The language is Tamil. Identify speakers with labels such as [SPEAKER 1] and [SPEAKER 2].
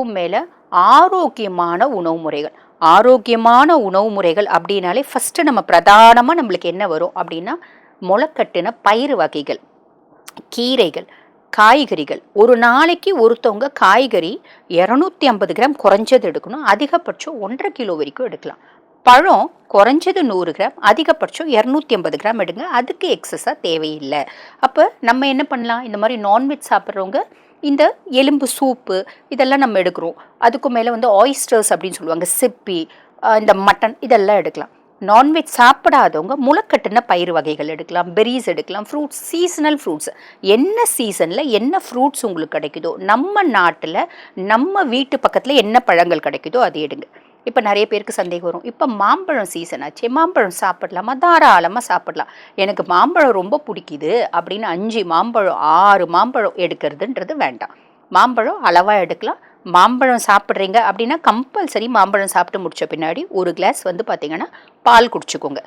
[SPEAKER 1] எல்லாத்துக்கும் மேலே ஆரோக்கியமான உணவு முறைகள். ஆரோக்கியமான உணவு முறைகள் அப்படின்னாலே ஃபஸ்ட்டு நம்ம பிரதானமாக நம்மளுக்கு என்ன வரும் அப்படின்னா, முளைக்கட்டின பயிறு வகைகள், கீரைகள், காய்கறிகள். ஒரு நாளைக்கு ஒருத்தவங்க காய்கறி 250 கிராம் குறைஞ்சது எடுக்கணும். அதிகபட்சம் 1.5 கிலோ வரைக்கும் எடுக்கலாம். பழம் குறைஞ்சது 100 கிராம், அதிகபட்சம் 250 கிராம் எடுங்க. அதுக்கு எக்ஸஸாக தேவையில்லை. அப்போ நம்ம என்ன பண்ணலாம், இந்த மாதிரி நான்வெஜ் சாப்பிட்றவங்க இந்த எலும்பு சூப்பு இதெல்லாம் நம்ம எடுக்கிறோம். அதுக்கு மேலே வந்து ஆயிஸ்டர்ஸ் அப்படின்னு சொல்லுவாங்க, சிப்பி, இந்த மட்டன் இதெல்லாம் எடுக்கலாம். நான்வெஜ் சாப்பிடாதவங்க முளைக்கட்டின பயிறு வகைகள் எடுக்கலாம், பெரிஸ் எடுக்கலாம், ஃப்ரூட்ஸ், சீசனல் ஃப்ரூட்ஸ். என்ன சீசனில் என்ன ஃப்ரூட்ஸ் உங்களுக்கு கிடைக்குதோ, நம்ம நாட்டில் நம்ம வீட்டு பக்கத்தில் என்ன பழங்கள் கிடைக்குதோ அதை எடுங்க. இப்போ நிறைய பேருக்கு சந்தேகம் வரும், இப்போ மாம்பழம் சீசன் ஆச்சு, மாம்பழம் சாப்பிடலாமா? தாராளமாக சாப்பிடலாம். எனக்கு மாம்பழம் ரொம்ப பிடிக்குது அப்படின்னு 5 மாம்பழம் 6 மாம்பழம் எடுக்கிறதுன்றது வேண்டாம். மாம்பழம் அளவாக எடுக்கலாம். மாம்பழம் சாப்பிட்றீங்க அப்படின்னா கம்பல்சரி மாம்பழம் சாப்பிட்டு முடிச்ச பின்னாடி 1 கிளாஸ் வந்து பார்த்தீங்கன்னா பால் குடிச்சுக்கோங்க.